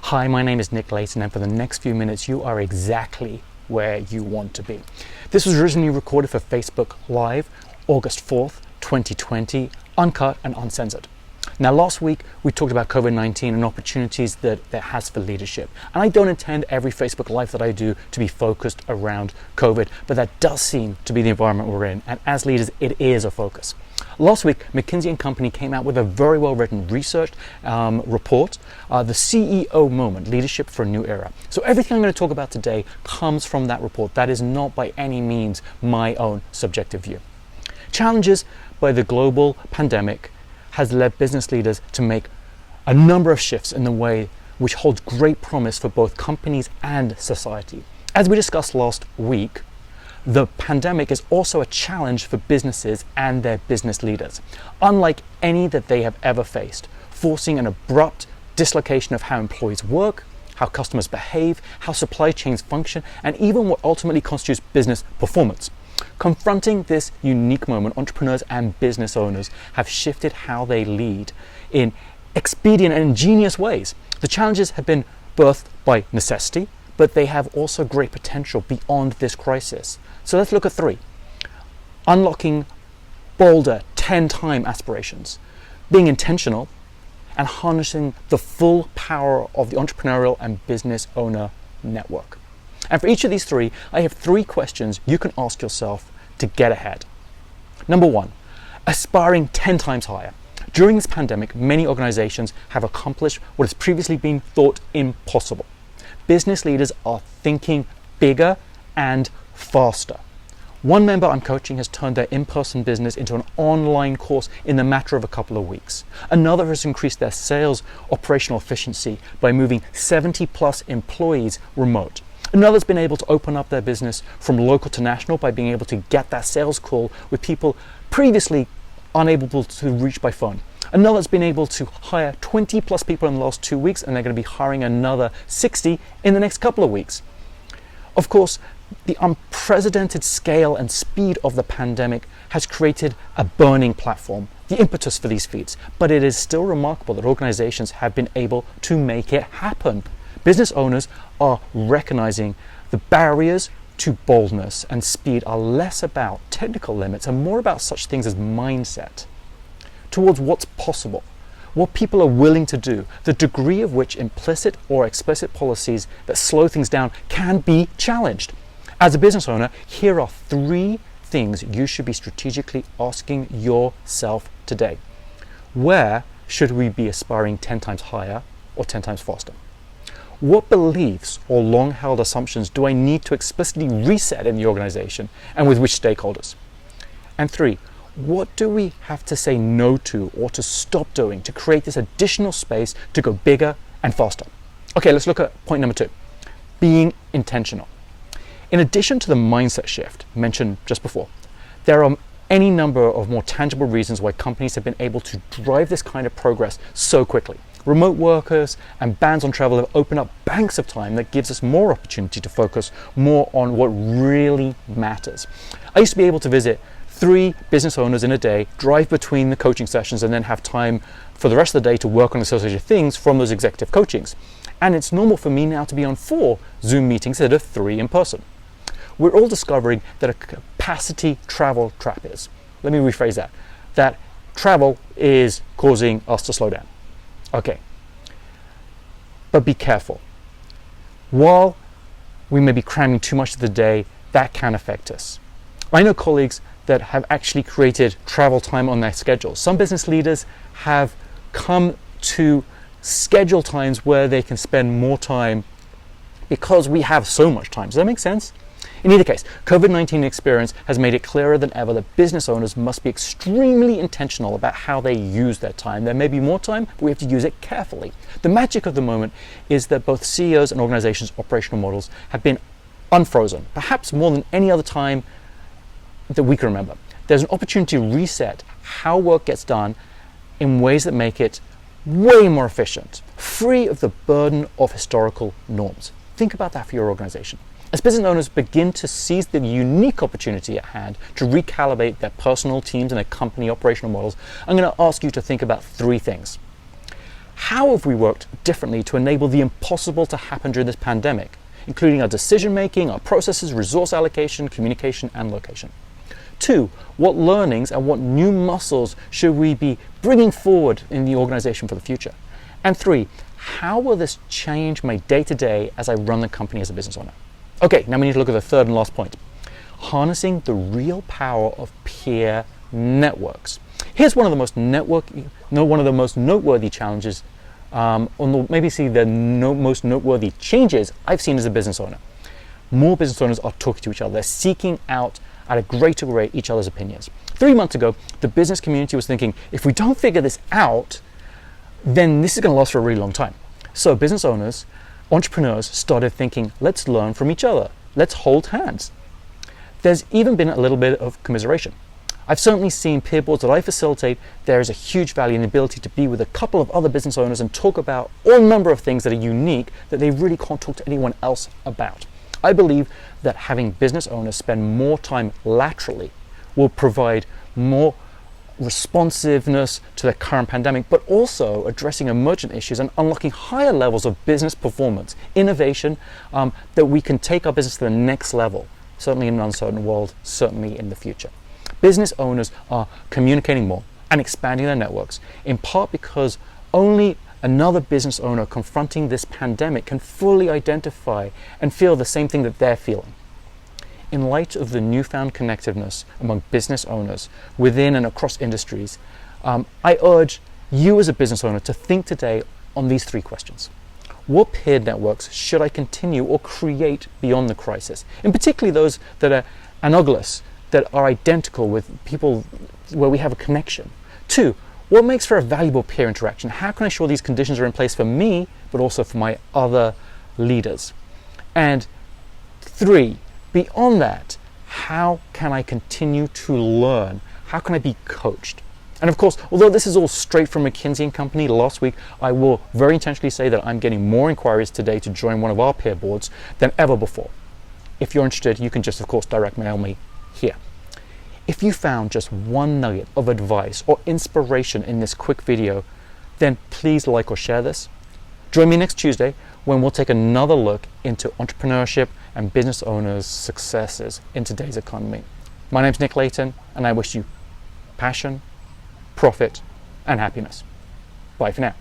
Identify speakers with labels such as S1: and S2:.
S1: Hi, my name is Nick Layton, and for the next few minutes, you are exactly where you want to be. This was originally recorded for Facebook Live, August 4th, 2020, uncut and uncensored. Now, last week, we talked about COVID-19 and opportunities that it has for leadership. And I don't intend every Facebook Live that I do to be focused around COVID, but that does seem to be the environment we're in. And as leaders, it is a focus. Last week, McKinsey & Company came out with a very well-written research report, the CEO Moment, Leadership for a New Era. So everything I'm going to talk about today comes from that report. That is not by any means my own subjective view. Challenges by the global pandemic has led business leaders to make a number of shifts in the way which holds great promise for both companies and society. As we discussed last week, the pandemic is also a challenge for businesses and their business leaders, unlike any that they have ever faced, forcing an abrupt dislocation of how employees work, how customers behave, how supply chains function, and even what ultimately constitutes business performance. Confronting this unique moment, entrepreneurs and business owners have shifted how they lead in expedient and ingenious ways. The challenges have been birthed by necessity, but they have also great potential beyond this crisis. So let's look at three. Unlocking bolder 10-time aspirations, being intentional, and harnessing the full power of the entrepreneurial and business owner network. And for each of these three, I have three questions you can ask yourself to get ahead. Number one, aspiring 10 times higher. During this pandemic, many organizations have accomplished what has previously been thought impossible. Business leaders are thinking bigger and faster. One member I'm coaching has turned their in-person business into an online course in the matter of a couple of weeks. Another has increased their sales operational efficiency by moving 70 plus employees remote. Another's been able to open up their business from local to national by being able to get that sales call with people previously unable to reach by phone. Another's been able to hire 20 plus people in the last 2 weeks, and they're going to be hiring another 60 in the next couple of weeks. Of course, the unprecedented scale and speed of the pandemic has created a burning platform, the impetus for these feats, but it is still remarkable that organizations have been able to make it happen. Business owners are recognizing the barriers to boldness and speed are less about technical limits and more about such things as mindset towards what's possible, what people are willing to do, the degree of which implicit or explicit policies that slow things down can be challenged. As a business owner, here are three things you should be strategically asking yourself today. Where should we be aspiring 10 times higher or 10 times faster? What beliefs or long-held assumptions do I need to explicitly reset in the organization, and with which stakeholders? And three, what do we have to say no to or to stop doing to create this additional space to go bigger and faster? Okay, let's look at point number two, being intentional. In addition to the mindset shift mentioned just before, there are any number of more tangible reasons why companies have been able to drive this kind of progress so quickly. Remote workers and bans on travel have opened up banks of time that gives us more opportunity to focus more on what really matters. I used to be able to visit 3 business owners in a day, drive between the coaching sessions, and then have time for the rest of the day to work on associated things from those executive coachings. And it's normal for me now to be on 4 Zoom meetings instead of 3 in person. We're all discovering that a capacity travel trap is. Let me rephrase that. That travel is causing us to slow down. Okay, but be careful. While we may be cramming too much of the day, that can affect us. I know colleagues that have actually created travel time on their schedules. Some business leaders have come to schedule times where they can spend more time because we have so much time. Does that make sense? In either case, COVID-19 experience has made it clearer than ever that business owners must be extremely intentional about how they use their time. There may be more time, but we have to use it carefully. The magic of the moment is that both CEOs and organizations' operational models have been unfrozen, perhaps more than any other time that we can remember. There's an opportunity to reset how work gets done in ways that make it way more efficient, free of the burden of historical norms. Think about that for your organization. As business owners begin to seize the unique opportunity at hand to recalibrate their personal teams and their company operational models, I'm going to ask you to think about 3 things. How have we worked differently to enable the impossible to happen during this pandemic, including our decision making, our processes, resource allocation, communication, and location? 2, what learnings and what new muscles should we be bringing forward in the organization for the future? And 3, how will this change my day-to-day as I run the company as a business owner? Okay, now we need to look at the third and last point. Harnessing the real power of peer networks. Here's one of the most noteworthy challenges, most noteworthy changes I've seen as a business owner. More business owners are talking to each other. They're seeking out at a greater rate each other's opinions. 3 months ago, the business community was thinking, if we don't figure this out, then this is going to last for a really long time. So business owners, entrepreneurs started thinking, let's learn from each other. Let's hold hands. There's even been a little bit of commiseration. I've certainly seen peer boards that I facilitate. There is a huge value in the ability to be with a couple of other business owners and talk about all number of things that are unique that they really can't talk to anyone else about. I believe that having business owners spend more time laterally will provide more responsiveness to the current pandemic, but also addressing emergent issues and unlocking higher levels of business performance, innovation, that we can take our business to the next level, certainly in an uncertain world, certainly in the future. Business owners are communicating more and expanding their networks, in part because only another business owner confronting this pandemic can fully identify and feel the same thing that they're feeling. In light of the newfound connectiveness among business owners within and across industries, I urge you as a business owner to think today on these 3 questions. What peer networks should I continue or create beyond the crisis? In particular, those that are analogous, that are identical with people where we have a connection. 2, what makes for a valuable peer interaction? How can I ensure these conditions are in place for me, but also for my other leaders? And 3, beyond that, how can I continue to learn? How can I be coached? And of course, although this is all straight from McKinsey & Company last week, I will very intentionally say that I'm getting more inquiries today to join one of our peer boards than ever before. If you're interested, you can just, of course, direct mail me here. If you found just one nugget of advice or inspiration in this quick video, then please like or share this. Join me next Tuesday when we'll take another look into entrepreneurship and business owners' successes in today's economy. My name's Nick Layton, and I wish you passion, profit, and happiness. Bye for now.